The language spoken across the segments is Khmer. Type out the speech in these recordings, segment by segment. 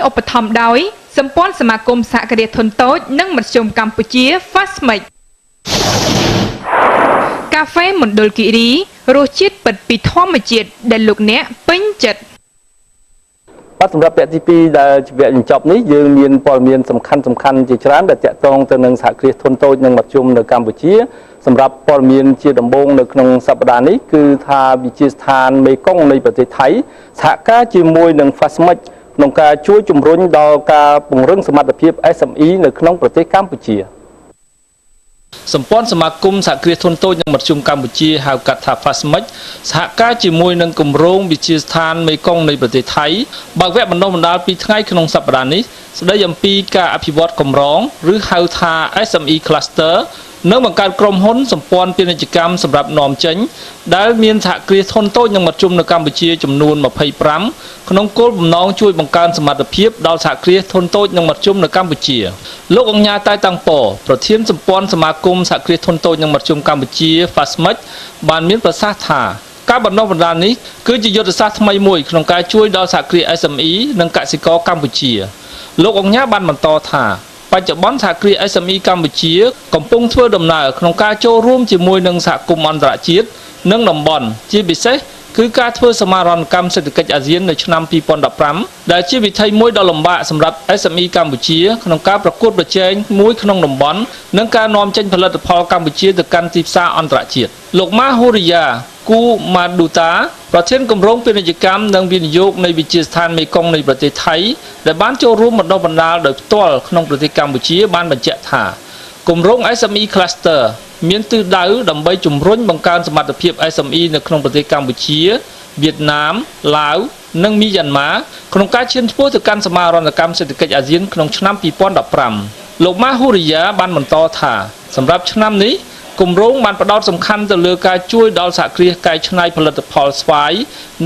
ឧបត្ថម្ភដោយសម្ព័ន្ធសមាគមសហគ្រាសធុនតូចនិងមធ្យមកម្ពុជា FASMIC កាហ្វេមណ្ឌលគិរីរសជាតិពិតពីធម្មជាតិដែលលោកអ្នកពេញចិត្តបាទសម្រាប់វគ្គទី2ដែលជាវគ្គបញ្ចប់នេះយើងមានព័ត៌មានសំខាន់ជាច្រើនដែលតាក់ទងទៅនឹងសហគ្រាសធុនតូចនិងមធ្យមនៅកម្ពុជាសម្រាប់ព័ត៌មានជាដំបូងនៅក្នុងសប្តាហ៍នេះគឺថាវិជាស្ថានមេគង្គនៃប្រទេសថៃសហការជាមួយនឹង FASMIC ក្នុងការជួយជំរុញដល់ការពង្រឹងសមត្ថភាព SME នៅក្នុងប្រទេសកម្ពុជាសម្ព័ន្ធសមាគមសហគ្រាសធុនតូចនិងមធ្យមកម្ពុជាហៅកាត់ថា FASMIC សហការជាមួយនឹងគម្រោងវិជាស្ថានមេគង្គនៃប្រទេសថៃបើកវគ្គបណ្ដុះបណ្ដាល2ថ្ងៃក្នុងសប្តាហ៍នេះស្ដីអំពីការអភិវឌ្ឍកម្រងឬហៅថា SME Cluster និងបង្កើតក្រុមហ៊ុនសម្ព័ន្ធពាណិជ្ជកម្មសម្រាប់នាំចេញដែលមានសហគ្រាសធុនតូចនិងមធ្យមនៅកម្ពុជាចំនួន25ក្នុងគោលបំណងជួយបង្កើនសមត្ថភាពដល់សហគ្រាសធុនតូចនិងមធ្យមនៅកម្ពុជាលោកអង្ញាតែតាំងពប្រធានសម្ព័ន្ធសមាគមសហគ្រាសធុនតូចនិងមធ្យមកម្ពុជា FASMIC បានមានប្រសាសន៍ថាការបណ្ដុះបណ្ដាលនេះគឺជាយុទ្ធសាស្ត្រថ្មីមួយក្នុងការជួយដល់សហគ្រាស SME និងកសិករកម្ពុជាលោកអង្ញាបានបន្តថាបច្ចុប្បន្នសហគ្រាស SME កម្ពុជាកំពុងធ្វើដំណើរក្នុងការចូលរួមជាមួយនឹងសហគមន៍អន្តរជាតិនិងតំបន់ជាពិសេសគឺការធ្វើសមាហរណកម្មសេដ្ឋកិច្ចអាស៊ាននៅឆ្នាំ2015ដែលជាវិថីមួយដ៏លំបាកសម្រាប់ SME កម្ពុជាក្នុងការប្រកួតប្រជែងមួយក្នុងតំបន់និងការនាំចេញផលិតផលកម្ពុជាទៅកាន់ទីផ្សារអន្តរជាតិលោកម៉ាហូរីយ៉ាគូម៉ាឌូតាប្រធានគម្រោងពាណិជ្ជកម្មនិងវិនិយោគនៃវិជាស្ថានមេគង្គនៃប្រទេសថៃដែលបានចូលរួមបណ្ដុះបណ្ដាលដោយផ្ទាល់ក្នុងប្រទេសកម្ពុជាបានបញ្ជាក់ថាគម្រោង SME Cluster មានទិសដៅដើម្បីជំរុញបង្កើនសមត្ថភាព SME នៅក្នុងប្រទេសកម្ពុជាវៀតណាមឡាវនិងមីយ៉ាន់ម៉ាក្នុងការឈានឆ្ពោះទៅកាន់សមាហរណកម្មសេដ្ឋកិច្ចអាស៊ានក្នុងឆ្នាំ2015លោកម៉ាហូរីយ៉ាបានបន្តថាសម្រាប់ឆ្នាំនេះគម្រោងបានផ្ដោតសំខាន់ទៅលើការជួយដល់សហគ្រាសកែច្នៃផលិតផលស្វាយ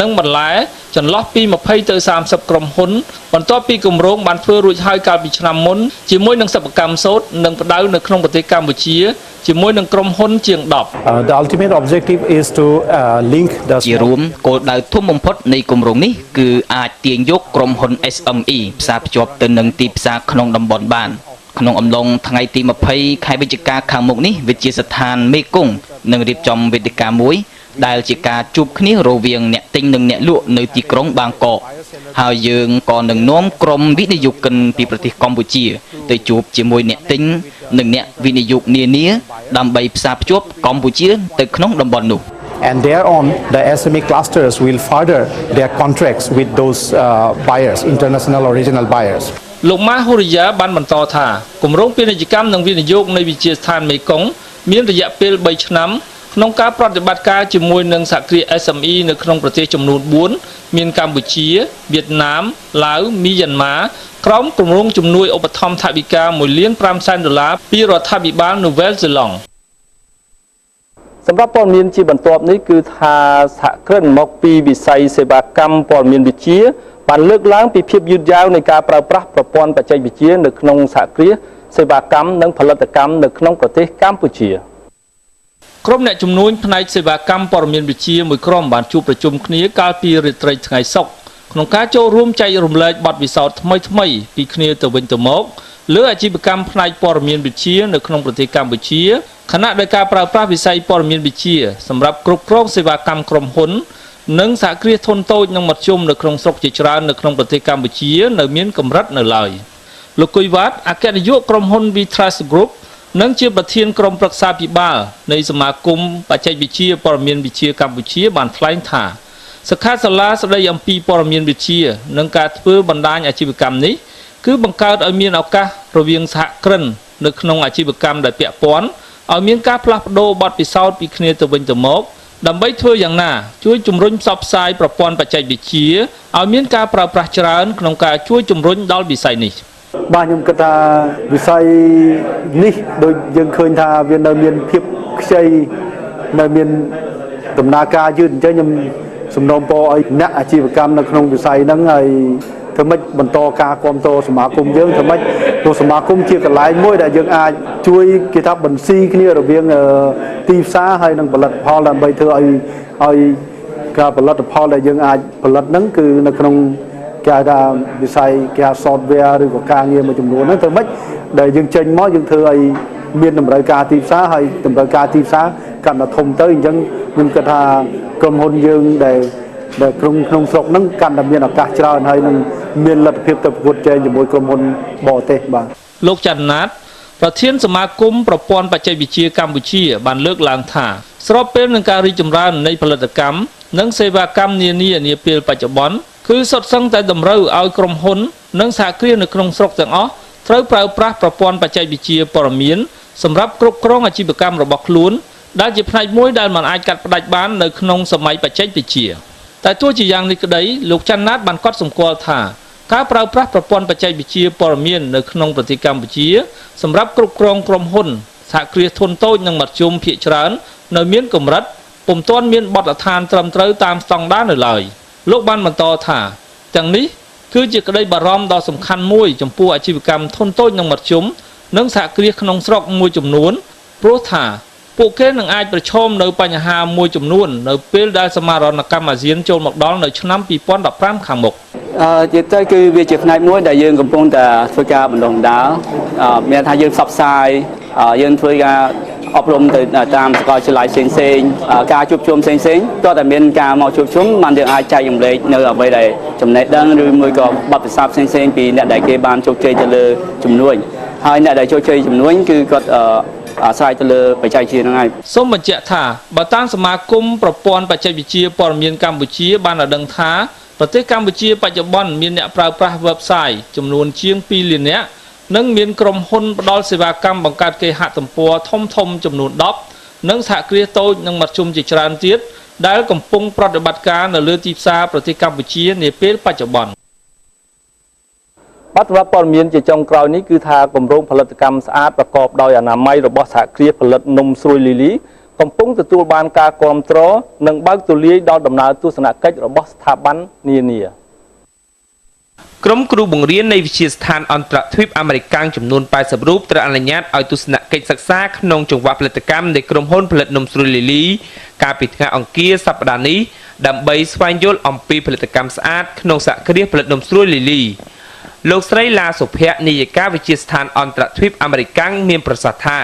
និងបន្លែចន្លោះពី20ទៅ30ក្រុមហ៊ុនបន្ទាប់ពីគម្រោងបានធ្វើរួចហើយកាលពីឆ្នាំមុនជាមួយនឹងសិប្បកម្មសូត្រនិងផ្ដៅនៅក្នុងប្រទេសកម្ពុជាជាមួយនឹងក្រុមហ៊ុនជាង10 The ultimate objective is to link the ជារួមគោលដៅធំបំផុតនៃគម្រោងនេះគឺអាចទាញយកក្រុមហ៊ុន SME ផ្សារភ្ជាប់ទៅនឹងទីផ្សារក្នុងតំបន់បានក្នុងអំឡុងថ្ងៃទី20ខែវិច្ឆិកាខាងមុខនេះវិទ្យាស្ថានមេគង្គនឹងរៀបចំវេទិកាមួយដែលជាការជួបគ្នារវាងអ្នកទិញនិងអ្នកលក់នៅទីក្រុងបាងកកហើយយើងក៏នឹងនាំក្រុមវិនិយោគិនពីប្រទេសកម្ពុជាទៅជួបជាមួយអ្នកទិញនិងអ្នកវិនិយោគនានាដើម្បីផ្សារភ្ជាប់កម្ពុជាទៅក្នុងតំបន់នោះAnd thereon, the SME clusters will further their contracts with those buyers, international or regional buyers. លោកម៉ាហូរីយ៉ាបានបន្តថាគម្រោងពាណិជ្ជកម្មនិងវិនិយោគនៃវិជាស្ថានមេគង្គមានរយៈពេល3ឆ្នាំក្នុងការប្រតិបត្តិការជាមួយនឹងសហគ្រាស SME នៅក្នុងប្រទេសចំនួន4មានកម្ពុជាវៀតណាមឡាវមីយ៉ាន់ម៉ាក្រោមគម្រោងជំនួយឧបត្ថម្ភថវិកា$1.5 ពីរដ្ឋាភិបាលនូវែលសេឡង់សម្រាប់ព័ត៌មានជាបន្ទាប់នេះគឺថាសហគ្រិនមកពីវិស័យសេវាកម្មព័ត៌មានវិទ្យាបានលើកឡើងពីភាពយឺតយ៉ាវនៃការប្រើប្រាស់ប្រព័ន្ធបច្ចេកវិទ្យានៅក្នុងសហគ្រាសសេវាកម្មនិងផលិតកម្មនៅក្នុងប្រទេសកម្ពុជាក្រុមអ្នកជំនួញផ្នែកសេវាកម្មព័ត៌មានវិទ្យាមួយក្រុមបានជួបប្រជុំគ្នាកាលពីរាត្រីថ្ងៃសុក្រក្នុងការចូលរួមចែករំលែកបទពិសោធន៍ថ្មីៗពីគ្នាទៅវិញទៅមកលើអាជីវកម្មផ្នែកព័ត៌មានវិទ្យានៅក្នុងប្រទេសកម្ពុជាខណៈដែលការប្រើប្រាស់វិស័យព័ត៌មានវិទ្យាសម្រាប់គ្រប់គ្រងសេវាកម្មក្រុមហ៊ុននិងសហគ្រាសធុនតូចនិងមធ្យមនៅក្នុងស្រុកជាច្រើននៅក្នុងប្រទេសកម្ពុជានៅមានកម្រិតនៅឡើយលោកគុយវ៉ាត់អគ្គនាយកក្រុមហ៊ុន Vitras Group និងជាប្រធានក្រុមប្រឹក្សាភិបាលនៃសមាគមបច្ចេកវិទ្យាព័ត៌មានវិទ្យាកម្ពុជាបានថ្លែងថាសិក្ខាសាលាស្តីអំពីព័ត៌មានវិទ្យានិងការធ្វើបណ្ដាញអាជីវកម្មនេះគឺបង្កើតឲ្យមានឱកាសរវាងសហគ្រិននៅក្នុងអាជីវកម្មដែលពាក់ព័ន្ធឲ្យមានការផ្លាស់ប្ដូរបទពិសោធន៍ពីគ្នាទៅវិញទៅមកដើម្បីធ្វើយ៉ាងណាជួយជំរុញផ្សព្វផ្សាយប្រព័ន្ធបច្ចេកវិទ្យាឲ្យមានការប្រើប្រាស់ច្រើនក្នុងការជួយជំរុញដល់វិស័យនេះបាទខ្ញុំគិតថាវិស័យនេះដូចយើងឃើញថាវានៅមានភាពខ្ចីនៅមានដំណើរការយឺតអញ្ចឹងខ្ញុំសំណូមពរឲ្យអ្នកអាជីវកម្មនៅក្នុងវិស័យហ្នឹងហើយធ្វើម៉េចបន្តការគាំទ្រសមាគមយើងធ្វើម៉េចព្រោះសមាគមជាកន្លែងមួយដែលយើងអាចជួយគេថាបន្ស៊ីគ្នារវាងទីផ្សារហើយនិងផលិតផលដើម្បីធ្វើឲ្យការផលិតផលដែលយើងអាចផលិតហ្នឹងគឺនៅក្នុង គេថាវិស័យគេហៅ software ឬក៏ការងារមួយចំនួនហ្នឹងទៅមិនដែលយើងចេញមកយើងធ្វើឲ្យមានតម្រូវការទីផ្សារហើយតម្រូវការទីផ្សារកាន់តែធំទៅអញ្ចឹងខ្ញុំគិតថាក្រុមហ៊ុនយើងដែលក្នុងស្រុកហ្នឹងកាន់តែមានឱកាសច្រើនហើយនឹងមានលទ្ធភាពទៅប្រកួតប្រជែងជាមួយក្រុមហ៊ុនបរទេសបាទលោកច័ន្ទណាតប្រធានសមាគមប្រព័ន្ធបច្ចេកវិទ្យាកម្ពុជាបានលើកឡើងថាស្របពេលនឹងការរីកចម្រើននៃផលិតកម្មនិងសេវាកម្មនានាពេលបច្ចុប្បន្នគឺសុទ្ធសឹងតែតម្រូវឲ្យក្រុមហ៊ុននិងសហគ្រាសនៅក្នុងស្រុកទាំងអស់ត្រូវប្រើប្រាស់ប្រព័ន្ធបច្ចេកវិទ្យាព័ត៌មានសម្រាប់គ្រប់គ្រងអាជីវកម្មរបស់ខ្លួនដែលជាផ្នែកមួយដែលមិនអាចកាត់ផ្តាច់បាននៅក្នុងសម័យបច្ចេកវិទ្យាតែទោះជាយ៉ាងនេះក្តីលោកច័ន្ទណាតបានកត់សម្គាល់ថាការប្រើប្រាស់ប្រព័ន្ធបច្ចេកវិទ្យាព័ត៌មាននៅក្នុងប្រទេសកម្ពុជាសម្រាប់គ្រប់គ្រងក្រុមហ៊ុនសហគ្រាសធុនតូចនិងមធ្យមភាគច្រើននៅមានកម្រិតពុំទាន់មានបទដ្ឋានត្រឹមត្រូវតាមស្តង់ដារនៅឡើយលោកបានបន្តថាទាំងនេះគឺជាក្តីបារម្ភដ៏សំខាន់មួយចំពោះអាជីវកម្មធុនតូចនិងមធ្យមនិងសហគ្រាសក្នុងស្រុកមួយចំនួនព្រោះថាពួកគេនឹងអាចប្រឈមនៅបញ្ហាមួយចំនួននៅពេលដែលសមាហរណកម្មអាស៊ានចូលមកដល់នៅឆ្នាំ2015ខាងមុខជាទៅគឺវាជាផ្នែកមួយដែលយើងកំពុងតែធ្វើការបណ្ដុះបណ្ដាលមានថាយើងផ្សព្វផ្សាយយើងធ្វើការអប់រំទៅតាមសាកលវិទ្យាល័យផ្សេងៗការជួបជុំផ្សេងៗតើតែមានការមកជួបជុំបានយើងអាចចែករំលែកនៅអ្វីដែលចំណេះដឹងឬមួយក៏បទពិសោធន៍ផ្សេងៗពីអ្នកដែលគេបានជោគជ័យទៅលើជំនួញហើយអ្នកដែលជោគជ័យជំនួញគឺគាត់អាស្រ័យទៅលើបច្ចេកវិទ្យាហ្នឹងហើយសូមបញ្ជាក់ថាបើតាមសមាគមប្រព័ន្ធបច្ចេកវិទ្យាព័ត៌មានកម្ពុជាបានឲ្យដឹងថាប្រទេសកម្ពុជាបច្ចុប្បន្នមានអ្នកប្រើប្រាស់ website ចំនួនជាង2លាននាក់និងមានក្រុមហ៊ុនផ្ដល់សេវាកម្មបង្កើតគេហទំព័រធំចំនួន10និងសហគ្រាសតូចនិងមធ្យមជាច្រើនទៀតដែលកំពុងប្រតិបត្តិការនៅលើទីផ្សារប្រទេសកម្ពុជានាពេលបច្ចុប្បន្នបាទសម្រាប់ព័ត៌មានជាចុងក្រោយនេះគឺថាគម្រោងផលិតកម្មស្អាតប្រកបដោយអនាម័យរបស់សហគ្រាសផលិតនំស្រួយលីលីកំពុងទទួលបានការគាំទ្រនិងបើកទូលាយដល់ដំណើរទស្សនកិច្ចរបស់ស្ថាប័ននានាក្រុមគ្រូបង្រៀននៃវិទ្យាស្ថានអន្តរជាតិអាមេរិកចំនួន80រូបត្រូវអនុញ្ញាតឲ្យទស្សនកិច្ចសិក្សាក្នុងចង្វាក់ផលិតកម្មនៃក្រុមហ៊ុនផលិតនំស្រួយលីលីកាលពីថ្ងៃអង្គារសប្តាហ៍នេះដើម្បីស្វែងយល់អំពីផលិតកម្មស្អាតក្នុងសហគ្រាសផលិតនំស្រួយលីលីលោកស្រីឡាសុភ័ក្រនាយិកាវិទ្យាស្ថានអន្តរជាតិអាមេរិកមានប្រសាសន៍ថា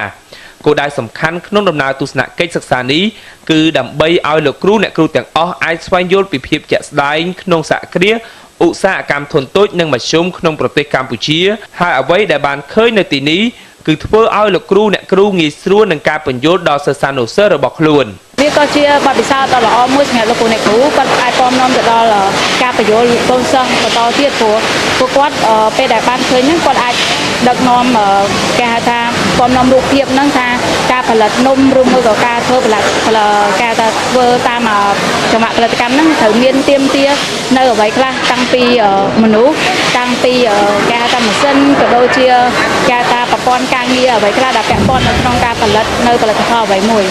គោលដៅសំខាន់ក្នុងដំណើរទស្សនកិច្ចសិក្សានេះគឺដើម្បីឲ្យលោកគ្រូអ្នកគ្រូទាំងអស់អាចស្វែងយល់ពីភាពជាក់ស្ដែងក្នុងសហគ្រាសឧស្សាហកម្មធុនតូចនិងមធ្យមក្នុងប្រទេសកម្ពុជាហើយអ្វីដែលបានឃើញនៅទីនេះគឺធ្វើឲ្យលោកគ្រូអ្នកគ្រូងាយស្រួលនឹងការបញ្យល់ដល់សិស្សានុសិស្សរបស់ខ្លួនវាក៏ជាបទពិសោធន៍ដ៏ល្អមួយសម្រាប់លោកគ្រូអ្នកគ្រូគាត់អាចពំនាំទៅដល់ការបញ្យល់កូនសិស្សបន្តទៀតព្រោះពួកគាត់ពេលដែលបានឃើញហ្នឹងគាត់អាចដឹកនាំគេហៅថាពំនាំរូបភាពហ្នឹងថាការផលិតនំឬមួយក៏ការធ្វើការធ្វើតាមចង្វាក់ផលិតកម្មហ្នឹងត្រូវមានទៀមទានៅអ្វីខ្លះតាំងពីមនុស្សតាំងពីគេហៅថាម៉ាស៊ីនក៏ដូចជាគេហៅថាប្រព័ន្ធការងារអ្វីខ្លះដែលពាក់ព័ន្ធនៅក្នុងការផលិតនៅផលិតផលអ្វីមួយ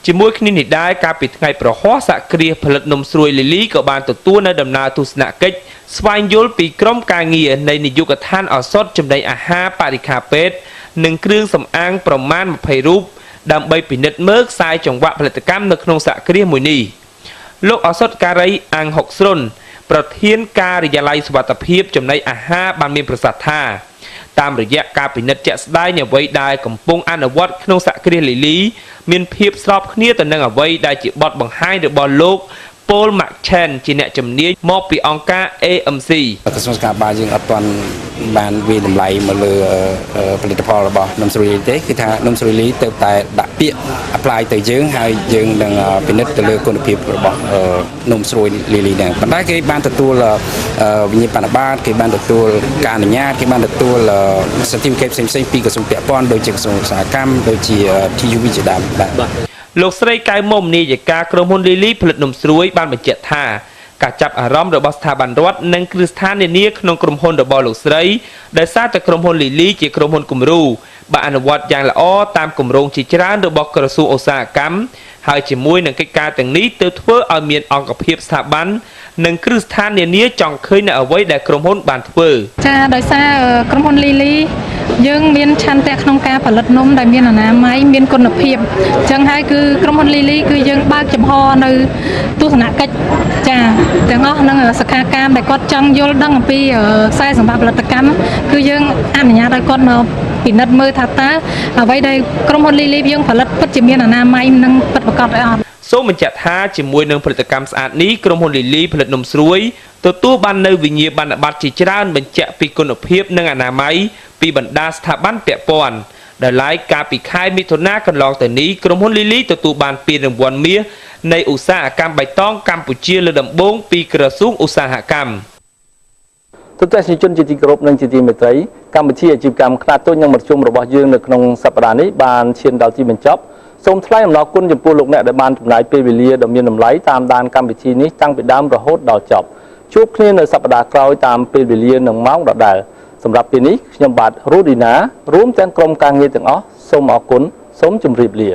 ជាមួយគ្នានេះដែរកាលពីថ្ងៃប្រហ័សសហគ្រាសផលិតនំស្រួយលីលីក៏បានទទួលនៅដំណើរទស្សនកិច្ចស្វែងយល់ពីក្រុមការងារនៃនាយកដ្ឋានឱសថចំណីអាហារបរិក្ខារពេទ្យនិងគ្រឿងសម្អាងប្រមាណ20រូបដើម្បីពិនិត្យមើលខ្សែចង្វាក់ផលិតកម្មនៅក្នុងសហគ្រាសមួយនេះលោកឱសថការីអាំងហុកស្រុនប្រធានការិយាល័យសុវត្ថិភាពចំណីអាហារបានមានប្រសាសន៍ថាតាមរយៈការពិនិត្យជាក់ស្ដែងអ្វីដែលកំពុងអនុវត្តក្នុងសហគ្រាសលីលីមានភាពស្របគ្នាទៅនឹងអ្វីដែលជាបទបង្ហាញរបស់លោកប៉ូលម៉ាក់ឆែនជាអ្នកជំនាញមកពីអង្គការ AMC ក្រសួងការបាលយើងអត់ទាន់បានវាតម្លៃមកលើផលិតផលរបស់នំស្រួយលីទេគឺថានំស្រួយលីទៅតែដាក់ពាក្យ apply ទៅយើងហើយយើងនឹងពិនិត្យទៅលើគុណភាពរបស់នំស្រួយលីហ្នឹងប៉ុន្តែគេបានទទួលវិញ្ញាបនបត្រគេបានទទួលការអនុញ្ញាតគេបានទទួល certificate ផ្សេងៗពីក្រសួងពាក់ព័ន្ធដូចជាក្រសួងឧស្សាហកម្មដូចជា TUV ជាដើមបាទលោកស្រីកៅមុំនាយិកាក្រុមហ៊ុនលីលីផលិតនំស្រួយបានបញ្ជាក់ថាការចាប់អារម្មណ៍របស់ស្ថាប័នរដ្ឋនិងគ្រឹះស្ថាននានាក្នុងក្រុមហ៊ុនរបស់លោកស្រីដែលសារតែក្រុមហ៊ុនលីលីជាក្រុមហ៊ុនគំរូបានអនុវត្តយ៉ាងល្អតាមគម្រោងជាច្រើនរបស់ក្រសួងឧស្សាហកម្មហើយជាមួយនឹងកិច្ចការទាំងនេះទើបធ្វើឲ្យមានអង្គភាពស្ថាប័ននិងគ្រឹះស្ថាននានាចង់ឃើញនៅអ្វីដែលក្រុមហ៊ុនបានធ្វើចាដោយសារក្រុមហ៊ុនលីលី យើងមានឆន្ទៈក្នុងការផលិតនំដែលមានអនាម័យមានគុណភាពអញ្ចឹងហើយគឺក្រុមហ៊ុនលីលីគឺយើងបើកចំហនៅទស្សនកិច្ចចាទាំងអស់នឹងសិក្ខាកាមដែលគាត់ចង់យល់ដឹងអំពីខ្សែសង្វាក់ផលិតកម្មគឺយើងអនុញ្ញាតឲ្យគាត់មកពិនិត្យមើលថាតើអ្វីដែលក្រុមហ៊ុនលីលីយើងផលិតពិតជាមានអនាម័យនិងពិតប្រាកដឬអត់សូមបញ្ជាក់ថាជាមួយនឹងផលិតកម្មស្អាតនេះក្រុមហ៊ុនលីលីផលិតនំស្រួយទទួលបាននៅវិញ្ញាបនបត្រជាច្រើនបញ្ជាក់ពីគុណភាពនិងអនាម័យពីបណ្ដាស្ថាប័នពាក់ព័ន្ធដែលឡាយកាលពីខែមិថុនាកន្លងទៅនេះក្រុមហ៊ុនលីលីទទួលបានពានរង្វាន់មាសនៃឧស្សាហកម្មបៃតងកម្ពុជាលើដំបូងពីក្រសួងឧស្សាហកម្មទស្សនិកជនជាទីគោរពនិងជាទីមេត្រីកម្មវិធីអាជីវកម្មខ្នាតតូចនិងមធ្យមរបស់យើងនៅក្នុងសប្តាហ៍នេះបានឈានដល់ទីបញ្ចប់សូមថ្លែងអំណរគុណចំពោះលោកអ្នកដែលបានចំណាយពេលវេលាដ៏មានតម្លៃតាមដានកម្មវិធីនេះតាំងពីដើមរហូតដល់ចប់ជួបគ្នានៅសប្តាហ៍ក្រោយតាមពេលវេលានិងម៉ោងដដែលសម្រាប់ពេលនេះខ្ញុំបាទរ៉ូឌីណារួមទាំងក្រុមការងារទាំងអស់សូមអរគុណសូមជម្រាបលា